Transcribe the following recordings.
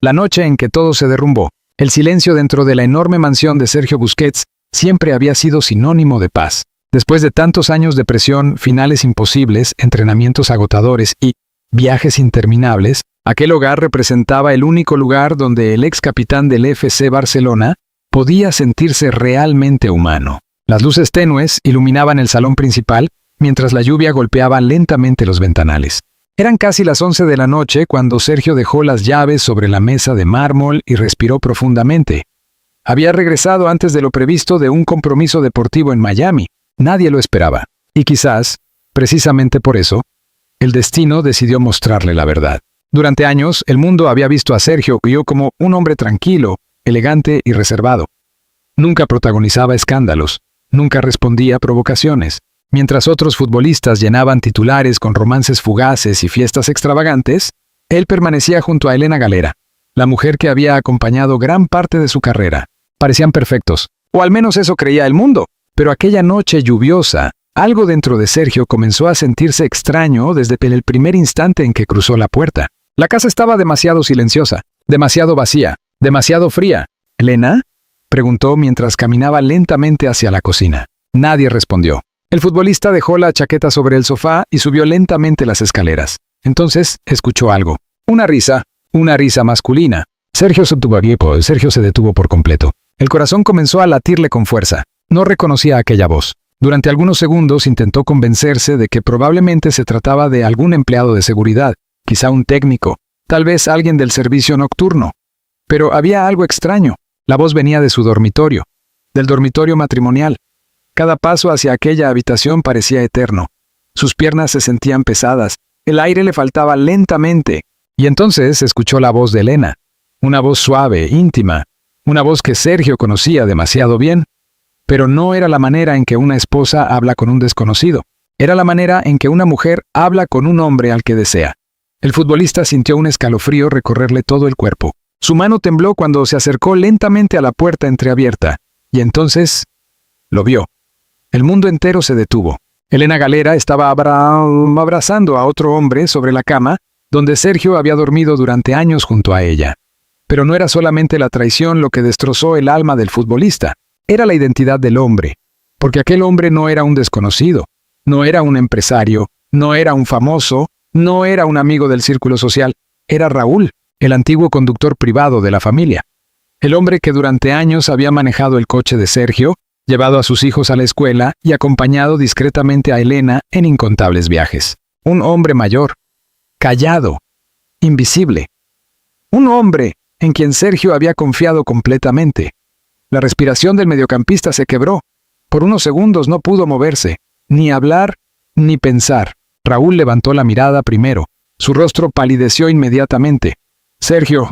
La noche en que todo se derrumbó. El silencio dentro de la enorme mansión de Sergio Busquets siempre había sido sinónimo de paz. Después de tantos años de presión, finales imposibles, entrenamientos agotadores y viajes interminables, aquel hogar representaba el único lugar donde el ex capitán del FC Barcelona podía sentirse realmente humano. Las luces tenues iluminaban el salón principal, mientras la lluvia golpeaba lentamente los ventanales. Eran casi las 11 de la noche cuando Sergio dejó las llaves sobre la mesa de mármol y respiró profundamente. Había regresado antes de lo previsto de un compromiso deportivo en Miami. Nadie lo esperaba. Y quizás, precisamente por eso, el destino decidió mostrarle la verdad. Durante años, el mundo había visto a Sergio como un hombre tranquilo, elegante y reservado. Nunca protagonizaba escándalos, nunca respondía a provocaciones. Mientras otros futbolistas llenaban titulares con romances fugaces y fiestas extravagantes, él permanecía junto a Elena Galera, la mujer que había acompañado gran parte de su carrera. Parecían perfectos, o al menos eso creía el mundo. Pero aquella noche lluviosa, algo dentro de Sergio comenzó a sentirse extraño desde el primer instante en que cruzó la puerta. La casa estaba demasiado silenciosa, demasiado vacía, demasiado fría. ¿Elena?, preguntó mientras caminaba lentamente hacia la cocina. Nadie respondió. El futbolista dejó la chaqueta sobre el sofá y subió lentamente las escaleras. Entonces escuchó algo. Una risa masculina. Sergio se detuvo por completo. El corazón comenzó a latirle con fuerza. No reconocía aquella voz. Durante algunos segundos intentó convencerse de que probablemente se trataba de algún empleado de seguridad, quizá un técnico, tal vez alguien del servicio nocturno. Pero había algo extraño. La voz venía de su dormitorio, del dormitorio matrimonial. Cada paso hacia aquella habitación parecía eterno. Sus piernas se sentían pesadas, el aire le faltaba lentamente. Y entonces escuchó la voz de Elena. Una voz suave, íntima, una voz que Sergio conocía demasiado bien. Pero no era la manera en que una esposa habla con un desconocido. Era la manera en que una mujer habla con un hombre al que desea. El futbolista sintió un escalofrío recorrerle todo el cuerpo. Su mano tembló cuando se acercó lentamente a la puerta entreabierta. Y entonces lo vio. El mundo entero se detuvo. Elena Galera estaba abrazando a otro hombre sobre la cama, donde Sergio había dormido durante años junto a ella. Pero no era solamente la traición lo que destrozó el alma del futbolista. Era la identidad del hombre. Porque aquel hombre no era un desconocido, no era un empresario, no era un famoso, no era un amigo del círculo social. Era Raúl, el antiguo conductor privado de la familia. El hombre que durante años había manejado el coche de Sergio, llevado a sus hijos a la escuela y acompañado discretamente a Elena en incontables viajes. Un hombre mayor, callado, invisible. Un hombre en quien Sergio había confiado completamente. La respiración del mediocampista se quebró. Por unos segundos no pudo moverse, ni hablar, ni pensar. Raúl levantó la mirada primero. Su rostro palideció inmediatamente. Sergio,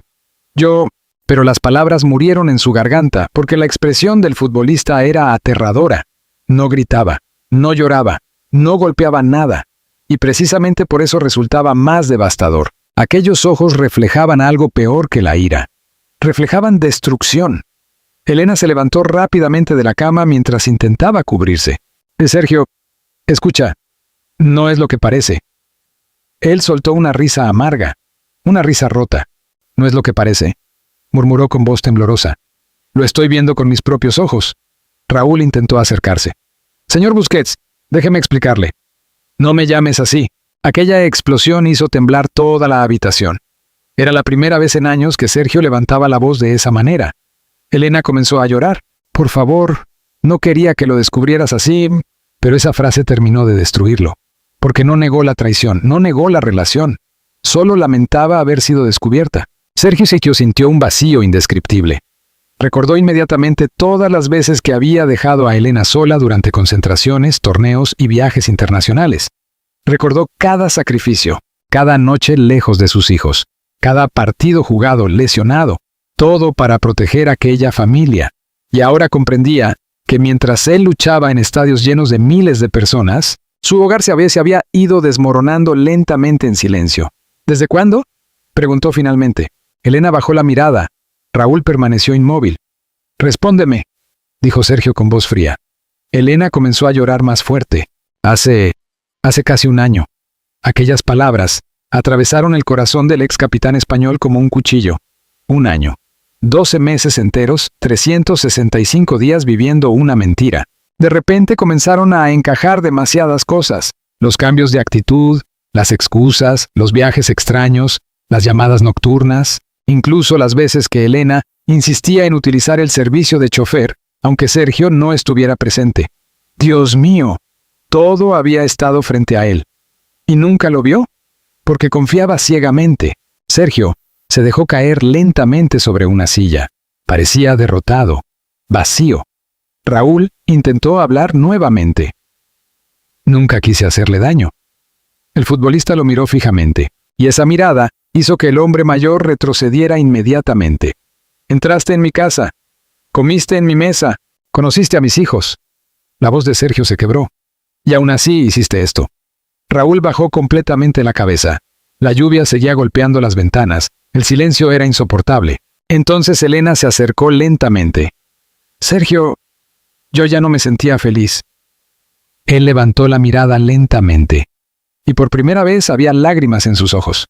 Pero las palabras murieron en su garganta, porque la expresión del futbolista era aterradora. No gritaba, no lloraba, no golpeaba nada. Y precisamente por eso resultaba más devastador. Aquellos ojos reflejaban algo peor que la ira. Reflejaban destrucción. Elena se levantó rápidamente de la cama mientras intentaba cubrirse. Sergio, escucha, no es lo que parece. Él soltó una risa amarga, una risa rota. No es lo que parece, murmuró con voz temblorosa. Lo estoy viendo con mis propios ojos. Raúl intentó acercarse. Señor Busquets, déjeme explicarle. No me llames así. Aquella explosión hizo temblar toda la habitación. Era la primera vez en años que Sergio levantaba la voz de esa manera. Elena comenzó a llorar. Por favor, no quería que lo descubrieras así. Pero esa frase terminó de destruirlo. Porque no negó la traición, no negó la relación. Solo lamentaba haber sido descubierta. Sergio sintió un vacío indescriptible. Recordó inmediatamente todas las veces que había dejado a Elena sola durante concentraciones, torneos y viajes internacionales. Recordó cada sacrificio, cada noche lejos de sus hijos, cada partido jugado lesionado, todo para proteger a aquella familia. Y ahora comprendía que mientras él luchaba en estadios llenos de miles de personas, su hogar se había ido desmoronando lentamente en silencio. ¿Desde cuándo?, preguntó finalmente. Elena bajó la mirada. Raúl permaneció inmóvil. «Respóndeme», dijo Sergio con voz fría. Elena comenzó a llorar más fuerte. Hace casi un año. Aquellas palabras atravesaron el corazón del ex capitán español como un cuchillo. un año. 12 meses enteros, 365 días viviendo una mentira. De repente comenzaron a encajar demasiadas cosas. Los cambios de actitud, las excusas, los viajes extraños, las llamadas nocturnas, incluso las veces que Elena insistía en utilizar el servicio de chofer, aunque Sergio no estuviera presente. Dios mío, todo había estado frente a él. ¿Y nunca lo vio? Porque confiaba ciegamente. Sergio se dejó caer lentamente sobre una silla. Parecía derrotado, vacío. Raúl intentó hablar nuevamente. Nunca quise hacerle daño. El futbolista lo miró fijamente, y esa mirada hizo que el hombre mayor retrocediera inmediatamente. Entraste en mi casa, comiste en mi mesa, conociste a mis hijos. La voz de Sergio se quebró. Y aún así hiciste esto. Raúl bajó completamente la cabeza. La lluvia seguía golpeando las ventanas. El silencio era insoportable. Entonces Elena se acercó lentamente. Sergio, yo ya no me sentía feliz. Él levantó la mirada lentamente. Y por primera vez había lágrimas en sus ojos.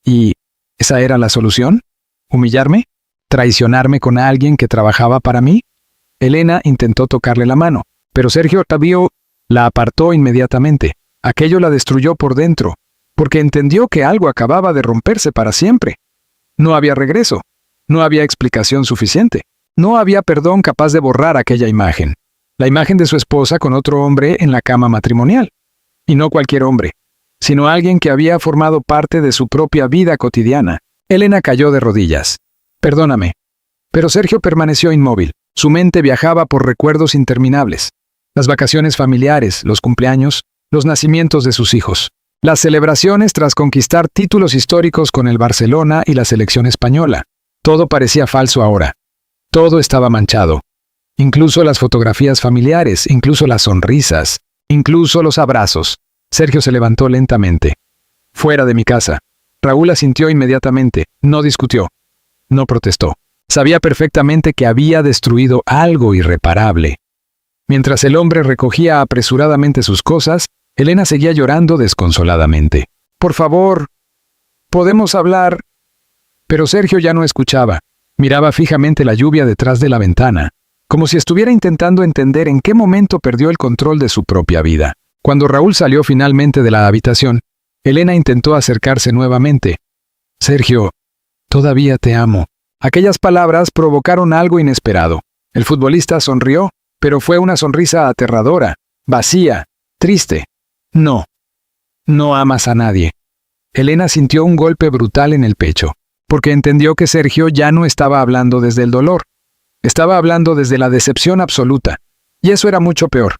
¿Y esa era la solución? ¿Humillarme? ¿Traicionarme con alguien que trabajaba para mí? Elena intentó tocarle la mano, pero Sergio la apartó inmediatamente. Aquello la destruyó por dentro, porque entendió que algo acababa de romperse para siempre. No había regreso, no había explicación suficiente, no había perdón capaz de borrar aquella imagen. La imagen de su esposa con otro hombre en la cama matrimonial. Y no cualquier hombre, sino alguien que había formado parte de su propia vida cotidiana. Elena cayó de rodillas. Perdóname. Pero Sergio permaneció inmóvil. Su mente viajaba por recuerdos interminables. Las vacaciones familiares, los cumpleaños, los nacimientos de sus hijos. Las celebraciones tras conquistar títulos históricos con el Barcelona y la selección española. Todo parecía falso ahora. Todo estaba manchado. Incluso las fotografías familiares, incluso las sonrisas, incluso los abrazos. Sergio se levantó lentamente. Fuera de mi casa. Raúl asintió inmediatamente. No discutió. No protestó. Sabía perfectamente que había destruido algo irreparable. Mientras el hombre recogía apresuradamente sus cosas, Elena seguía llorando desconsoladamente. Por favor, ¿podemos hablar? Pero Sergio ya no escuchaba. Miraba fijamente la lluvia detrás de la ventana, como si estuviera intentando entender en qué momento perdió el control de su propia vida. Cuando Raúl salió finalmente de la habitación, Elena intentó acercarse nuevamente. Sergio, todavía te amo. Aquellas palabras provocaron algo inesperado. El futbolista sonrió, pero fue una sonrisa aterradora, vacía, triste. No. No amas a nadie. Elena sintió un golpe brutal en el pecho, porque entendió que Sergio ya no estaba hablando desde el dolor. Estaba hablando desde la decepción absoluta. Y eso era mucho peor.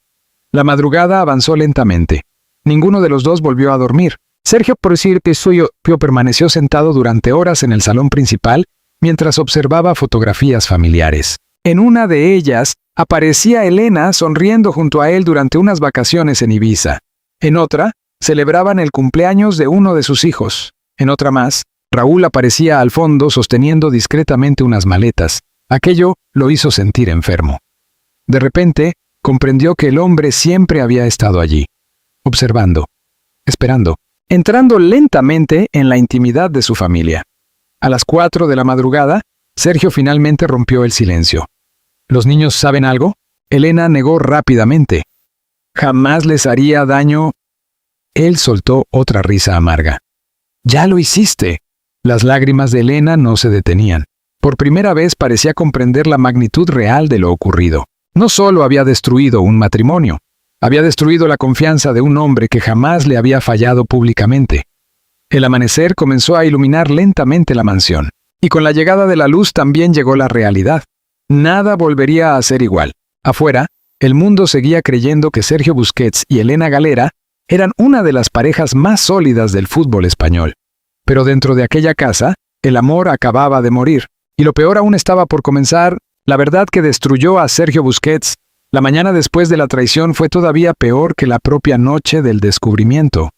La madrugada avanzó lentamente. Ninguno de los dos volvió a dormir. Sergio, por decir que suyo, permaneció sentado durante horas en el salón principal mientras observaba fotografías familiares. En una de ellas, aparecía Elena sonriendo junto a él durante unas vacaciones en Ibiza. En otra, celebraban el cumpleaños de uno de sus hijos. En otra más, Raúl aparecía al fondo sosteniendo discretamente unas maletas. Aquello lo hizo sentir enfermo. De repente, comprendió que el hombre siempre había estado allí, observando, esperando, entrando lentamente en la intimidad de su familia. A las 4 de la madrugada, Sergio finalmente rompió el silencio. ¿Los niños saben algo? Elena negó rápidamente. Jamás les haría daño. Él soltó otra risa amarga. ¡Ya lo hiciste! Las lágrimas de Elena no se detenían. Por primera vez parecía comprender la magnitud real de lo ocurrido. No solo había destruido un matrimonio, había destruido la confianza de un hombre que jamás le había fallado públicamente. El amanecer comenzó a iluminar lentamente la mansión, y con la llegada de la luz también llegó la realidad. Nada volvería a ser igual. Afuera, el mundo seguía creyendo que Sergio Busquets y Elena Galera eran una de las parejas más sólidas del fútbol español. Pero dentro de aquella casa, el amor acababa de morir, y lo peor aún estaba por comenzar. La verdad que destruyó a Sergio Busquets, la mañana después de la traición, fue todavía peor que la propia noche del descubrimiento.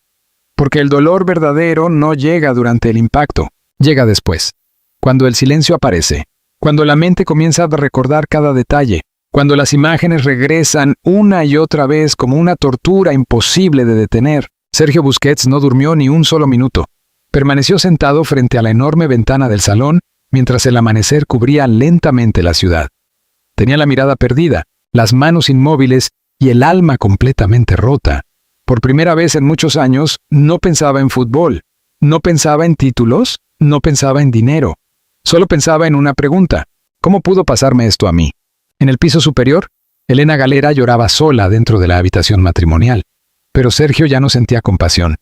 Porque el dolor verdadero no llega durante el impacto, llega después. Cuando el silencio aparece, cuando la mente comienza a recordar cada detalle, cuando las imágenes regresan una y otra vez como una tortura imposible de detener. Sergio Busquets no durmió ni un solo minuto. Permaneció sentado frente a la enorme ventana del salón, mientras el amanecer cubría lentamente la ciudad. Tenía la mirada perdida, las manos inmóviles y el alma completamente rota. Por primera vez en muchos años, no pensaba en fútbol, no pensaba en títulos, no pensaba en dinero. Solo pensaba en una pregunta: ¿cómo pudo pasarme esto a mí? En el piso superior, Elena Galera lloraba sola dentro de la habitación matrimonial. Pero Sergio ya no sentía compasión.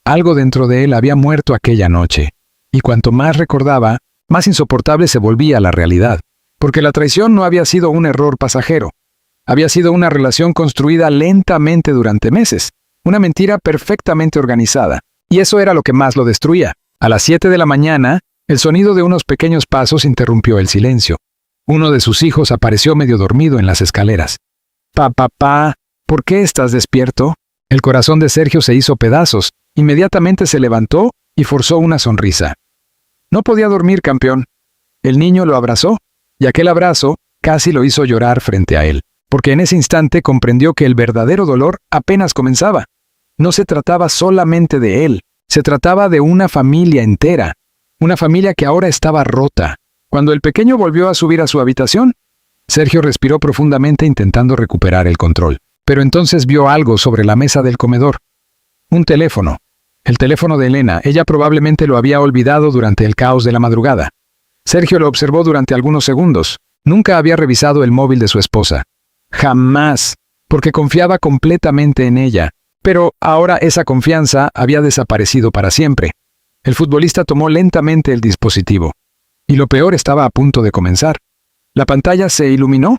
Algo dentro de él había muerto aquella noche. Y cuanto más recordaba, más insoportable se volvía la realidad. Porque la traición no había sido un error pasajero. Había sido una relación construida lentamente durante meses. Una mentira perfectamente organizada. Y eso era lo que más lo destruía. A las 7 de la mañana, el sonido de unos pequeños pasos interrumpió el silencio. Uno de sus hijos apareció medio dormido en las escaleras. Papá, ¿por qué estás despierto? El corazón de Sergio se hizo pedazos. Inmediatamente se levantó y forzó una sonrisa. No podía dormir, campeón. El niño lo abrazó, y aquel abrazo casi lo hizo llorar frente a él, porque en ese instante comprendió que el verdadero dolor apenas comenzaba. No se trataba solamente de él, se trataba de una familia entera, una familia que ahora estaba rota. Cuando el pequeño volvió a subir a su habitación, Sergio respiró profundamente intentando recuperar el control. Pero entonces vio algo sobre la mesa del comedor. Un teléfono. El teléfono de Elena. Ella probablemente lo había olvidado durante el caos de la madrugada. Sergio lo observó durante algunos segundos. Nunca había revisado el móvil de su esposa. Jamás, porque confiaba completamente en ella. Pero ahora esa confianza había desaparecido para siempre. El futbolista tomó lentamente el dispositivo. Y lo peor estaba a punto de comenzar. La pantalla se iluminó.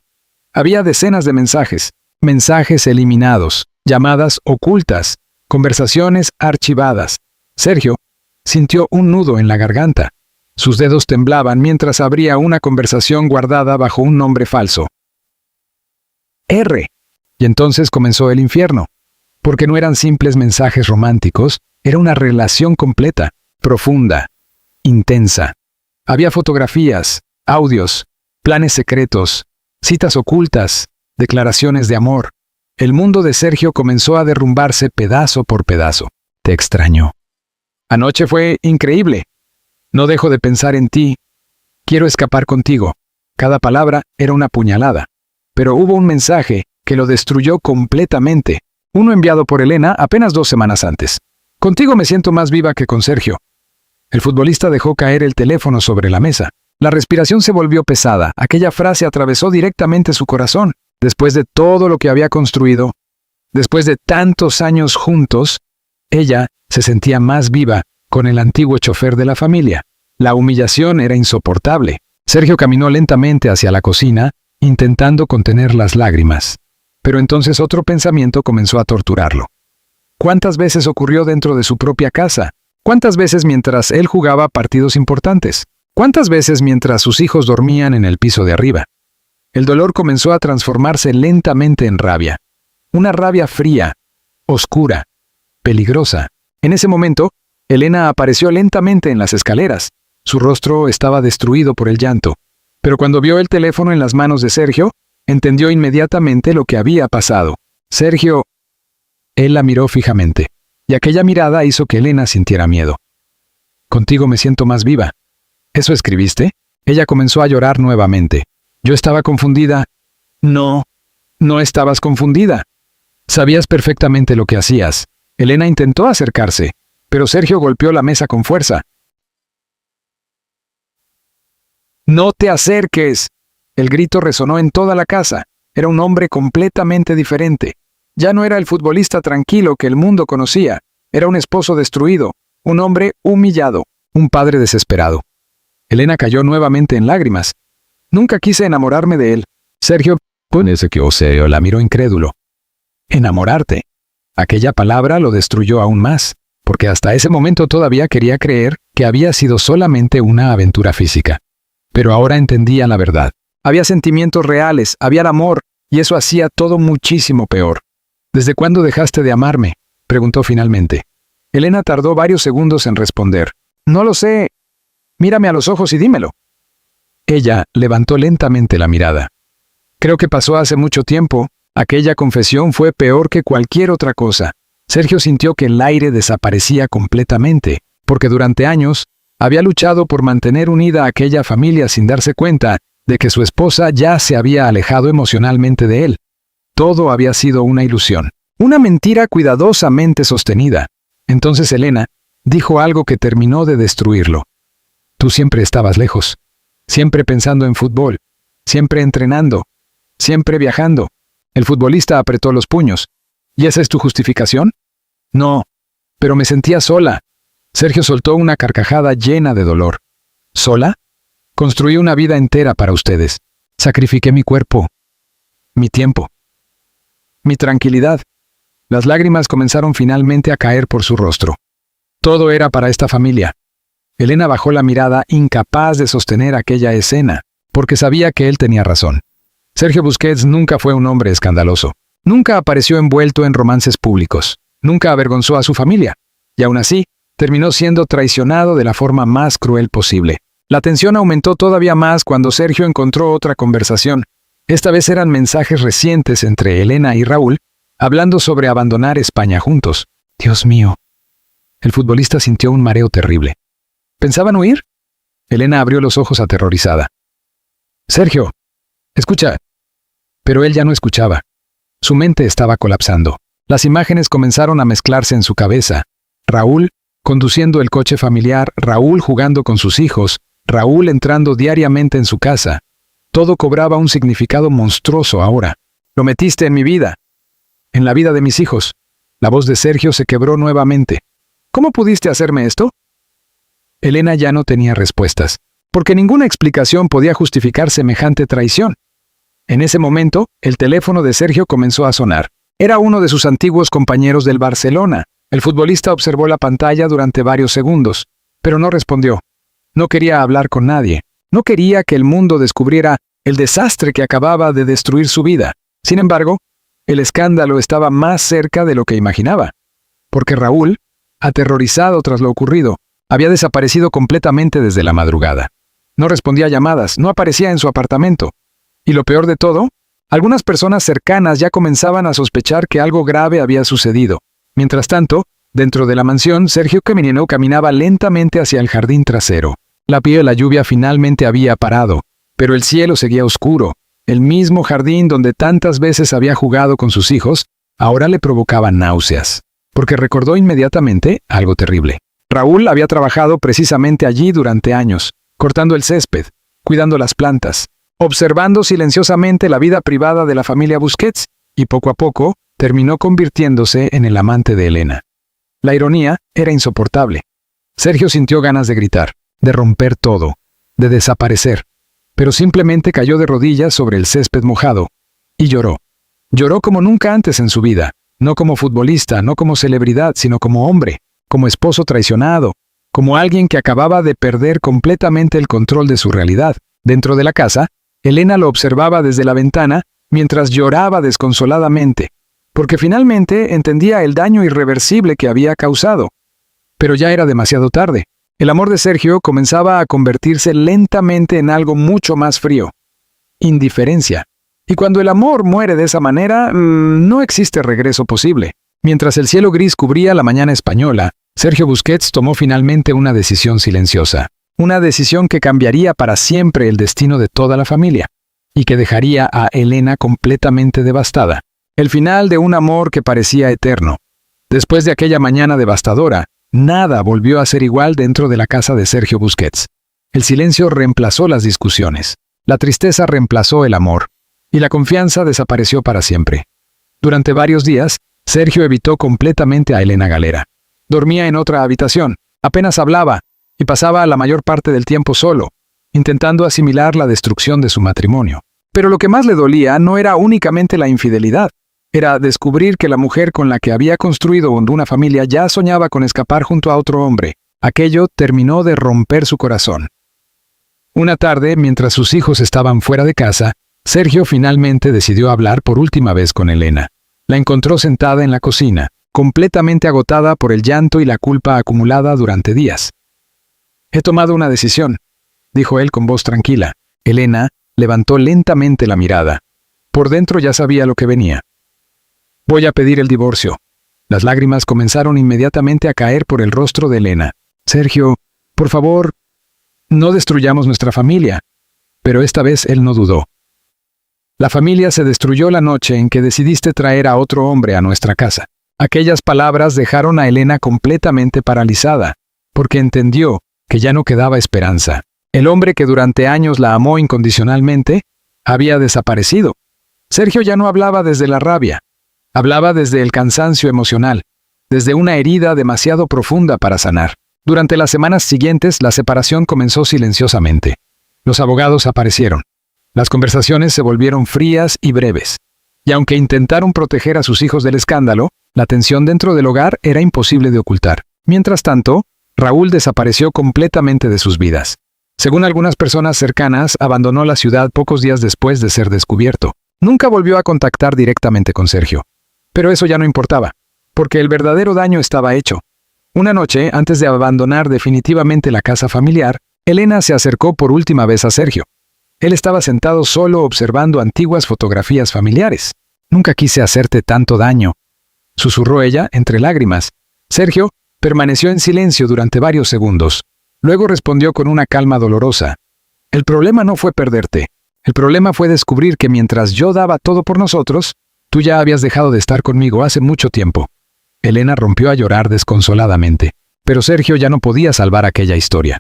Había decenas de mensajes. Mensajes eliminados, llamadas ocultas, conversaciones archivadas. Sergio sintió un nudo en la garganta. Sus dedos temblaban mientras abría una conversación guardada bajo un nombre falso. R. Y entonces comenzó el infierno. Porque no eran simples mensajes románticos, era una relación completa, profunda, intensa. Había fotografías, audios, planes secretos, citas ocultas, declaraciones de amor. El mundo de Sergio comenzó a derrumbarse pedazo por pedazo. Te extraño. Anoche fue increíble. No dejo de pensar en ti. Quiero escapar contigo. Cada palabra era una puñalada. Pero hubo un mensaje que lo destruyó completamente. Uno enviado por Elena apenas 2 semanas antes. Contigo me siento más viva que con Sergio. El futbolista dejó caer el teléfono sobre la mesa. La respiración se volvió pesada. Aquella frase atravesó directamente su corazón. Después de todo lo que había construido, después de tantos años juntos, ella se sentía más viva con el antiguo chofer de la familia. La humillación era insoportable. Sergio caminó lentamente hacia la cocina, intentando contener las lágrimas. Pero entonces otro pensamiento comenzó a torturarlo. ¿Cuántas veces ocurrió dentro de su propia casa? ¿Cuántas veces mientras él jugaba partidos importantes? ¿Cuántas veces mientras sus hijos dormían en el piso de arriba? El dolor comenzó a transformarse lentamente en rabia. Una rabia fría, oscura, peligrosa. En ese momento, Elena apareció lentamente en las escaleras. Su rostro estaba destruido por el llanto. Pero cuando vio el teléfono en las manos de Sergio, entendió inmediatamente lo que había pasado. Sergio... Él la miró fijamente, y aquella mirada hizo que Elena sintiera miedo. Contigo me siento más viva. ¿Eso escribiste? Ella comenzó a llorar nuevamente. Yo estaba confundida. No, no estabas confundida. Sabías perfectamente lo que hacías. Elena intentó acercarse, pero Sergio golpeó la mesa con fuerza. ¡No te acerques! El grito resonó en toda la casa. Era un hombre completamente diferente. Ya no era el futbolista tranquilo que el mundo conocía. Era un esposo destruido, un hombre humillado, un padre desesperado. Elena cayó nuevamente en lágrimas. Nunca quise enamorarme de él. Sergio, con ese que oseo, la miró incrédulo. Enamorarte. Aquella palabra lo destruyó aún más, porque hasta ese momento todavía quería creer que había sido solamente una aventura física. Pero ahora entendía la verdad. Había sentimientos reales, había amor, y eso hacía todo muchísimo peor. ¿Desde cuándo dejaste de amarme?, preguntó finalmente. Elena tardó varios segundos en responder. No lo sé. Mírame a los ojos y dímelo. Ella levantó lentamente la mirada. Creo que pasó hace mucho tiempo. Aquella confesión fue peor que cualquier otra cosa. Sergio sintió que el aire desaparecía completamente, porque durante años Había luchado por mantener unida a aquella familia sin darse cuenta de que su esposa ya se había alejado emocionalmente de él. Todo había sido una ilusión, una mentira cuidadosamente sostenida. Entonces Elena dijo algo que terminó de destruirlo. Tú siempre estabas lejos, siempre pensando en fútbol, siempre entrenando, siempre viajando. El futbolista apretó los puños. ¿Y esa es tu justificación? No, pero me sentía sola. Sergio soltó una carcajada llena de dolor. ¿Sola? Construí una vida entera para ustedes. Sacrifiqué mi cuerpo, mi tiempo, mi tranquilidad. Las lágrimas comenzaron finalmente a caer por su rostro. Todo era para esta familia. Elena bajó la mirada, incapaz de sostener aquella escena, porque sabía que él tenía razón. Sergio Busquets nunca fue un hombre escandaloso. Nunca apareció envuelto en romances públicos. Nunca avergonzó a su familia. Y aún así, terminó siendo traicionado de la forma más cruel posible. La tensión aumentó todavía más cuando Sergio encontró otra conversación. Esta vez eran mensajes recientes entre Elena y Raúl, hablando sobre abandonar España juntos. Dios mío. El futbolista sintió un mareo terrible. ¿Pensaban huir? Elena abrió los ojos aterrorizada. Sergio, escucha. Pero él ya no escuchaba. Su mente estaba colapsando. Las imágenes comenzaron a mezclarse en su cabeza. Raúl conduciendo el coche familiar, Raúl jugando con sus hijos, Raúl entrando diariamente en su casa. Todo cobraba un significado monstruoso ahora. Lo metiste en mi vida. En la vida de mis hijos. La voz de Sergio se quebró nuevamente. ¿Cómo pudiste hacerme esto? Elena ya no tenía respuestas, porque ninguna explicación podía justificar semejante traición. En ese momento, el teléfono de Sergio comenzó a sonar. Era uno de sus antiguos compañeros del Barcelona. El futbolista observó la pantalla durante varios segundos, pero no respondió. No quería hablar con nadie. No quería que el mundo descubriera el desastre que acababa de destruir su vida. Sin embargo, el escándalo estaba más cerca de lo que imaginaba, porque Raúl, aterrorizado tras lo ocurrido, había desaparecido completamente desde la madrugada. No respondía a llamadas, no aparecía en su apartamento. Y lo peor de todo, algunas personas cercanas ya comenzaban a sospechar que algo grave había sucedido. Mientras tanto, dentro de la mansión, Sergio Caminero caminaba lentamente hacia el jardín trasero. La lluvia finalmente había parado, pero el cielo seguía oscuro. El mismo jardín donde tantas veces había jugado con sus hijos, ahora le provocaba náuseas, porque recordó inmediatamente algo terrible. Raúl había trabajado precisamente allí durante años, cortando el césped, cuidando las plantas, observando silenciosamente la vida privada de la familia Busquets, y poco a poco terminó convirtiéndose en el amante de Elena. La ironía era insoportable. Sergio sintió ganas de gritar, de romper todo, de desaparecer, pero simplemente cayó de rodillas sobre el césped mojado y lloró. Lloró como nunca antes en su vida, no como futbolista, no como celebridad, sino como hombre, como esposo traicionado, como alguien que acababa de perder completamente el control de su realidad. Dentro de la casa, Elena lo observaba desde la ventana mientras lloraba desconsoladamente, porque finalmente entendía el daño irreversible que había causado. Pero ya era demasiado tarde. El amor de Sergio comenzaba a convertirse lentamente en algo mucho más frío. Indiferencia. Y cuando el amor muere de esa manera, no existe regreso posible. Mientras el cielo gris cubría la mañana española, Sergio Busquets tomó finalmente una decisión silenciosa. Una decisión que cambiaría para siempre el destino de toda la familia, y que dejaría a Elena completamente devastada. El final de un amor que parecía eterno. Después de aquella mañana devastadora, nada volvió a ser igual dentro de la casa de Sergio Busquets. El silencio reemplazó las discusiones, la tristeza reemplazó el amor, y la confianza desapareció para siempre. Durante varios días, Sergio evitó completamente a Elena Galera. Dormía en otra habitación, apenas hablaba, y pasaba la mayor parte del tiempo solo, intentando asimilar la destrucción de su matrimonio. Pero lo que más le dolía no era únicamente la infidelidad, era descubrir que la mujer con la que había construido una familia ya soñaba con escapar junto a otro hombre. Aquello terminó de romper su corazón. Una tarde, mientras sus hijos estaban fuera de casa, Sergio finalmente decidió hablar por última vez con Elena. La encontró sentada en la cocina, completamente agotada por el llanto y la culpa acumulada durante días. «He tomado una decisión», dijo él con voz tranquila. Elena levantó lentamente la mirada. Por dentro ya sabía lo que venía. «Voy a pedir el divorcio». Las lágrimas comenzaron inmediatamente a caer por el rostro de Elena. «Sergio, Por favor, no destruyamos nuestra familia. Pero esta vez él no dudó. La familia se destruyó la noche en que decidiste traer a otro hombre a nuestra casa. Aquellas palabras dejaron a Elena completamente paralizada, porque entendió que ya no quedaba esperanza. El hombre que durante años la amó incondicionalmente había desaparecido. Sergio ya no hablaba desde la rabia. Hablaba desde el cansancio emocional, desde una herida demasiado profunda para sanar. Durante las semanas siguientes, la separación comenzó silenciosamente. Los abogados aparecieron. Las conversaciones se volvieron frías y breves. Y aunque intentaron proteger a sus hijos del escándalo, la tensión dentro del hogar era imposible de ocultar. Mientras tanto, Raúl desapareció completamente de sus vidas. Según algunas personas cercanas, abandonó la ciudad pocos días después de ser descubierto. Nunca volvió a contactar directamente con Sergio. Pero eso ya no importaba, porque el verdadero daño estaba hecho. Una noche, antes de abandonar definitivamente la casa familiar, Elena se acercó por última vez a Sergio. Él estaba sentado solo observando antiguas fotografías familiares. «Nunca quise hacerte tanto daño», susurró ella entre lágrimas. Sergio permaneció en silencio durante varios segundos. Luego respondió con una calma dolorosa. «El problema no fue perderte. El problema fue descubrir que mientras yo daba todo por nosotros, tú ya habías dejado de estar conmigo hace mucho tiempo». Elena rompió a llorar desconsoladamente. Pero Sergio ya no podía salvar aquella historia.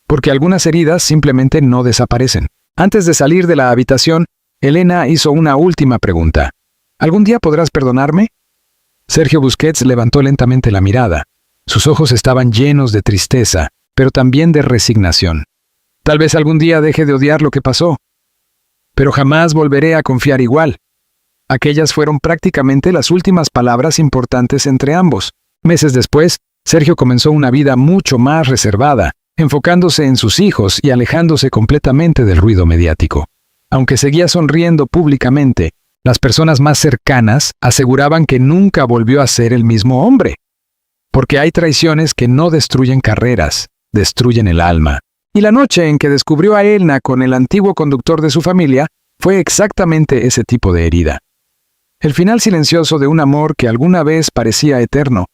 Porque algunas heridas simplemente no desaparecen. Antes de salir de la habitación, Elena hizo una última pregunta. «¿Algún día podrás perdonarme?» Sergio Busquets levantó lentamente la mirada. Sus ojos estaban llenos de tristeza, pero también de resignación. «Tal vez algún día deje de odiar lo que pasó. Pero jamás volveré a confiar igual». Aquellas fueron prácticamente las últimas palabras importantes entre ambos. Meses después, Sergio comenzó una vida mucho más reservada, enfocándose en sus hijos y alejándose completamente del ruido mediático. Aunque seguía sonriendo públicamente, las personas más cercanas aseguraban que nunca volvió a ser el mismo hombre. Porque hay traiciones que no destruyen carreras, destruyen el alma. Y la noche en que descubrió a Elena con el antiguo conductor de su familia fue exactamente ese tipo de herida. El final silencioso de un amor que alguna vez parecía eterno,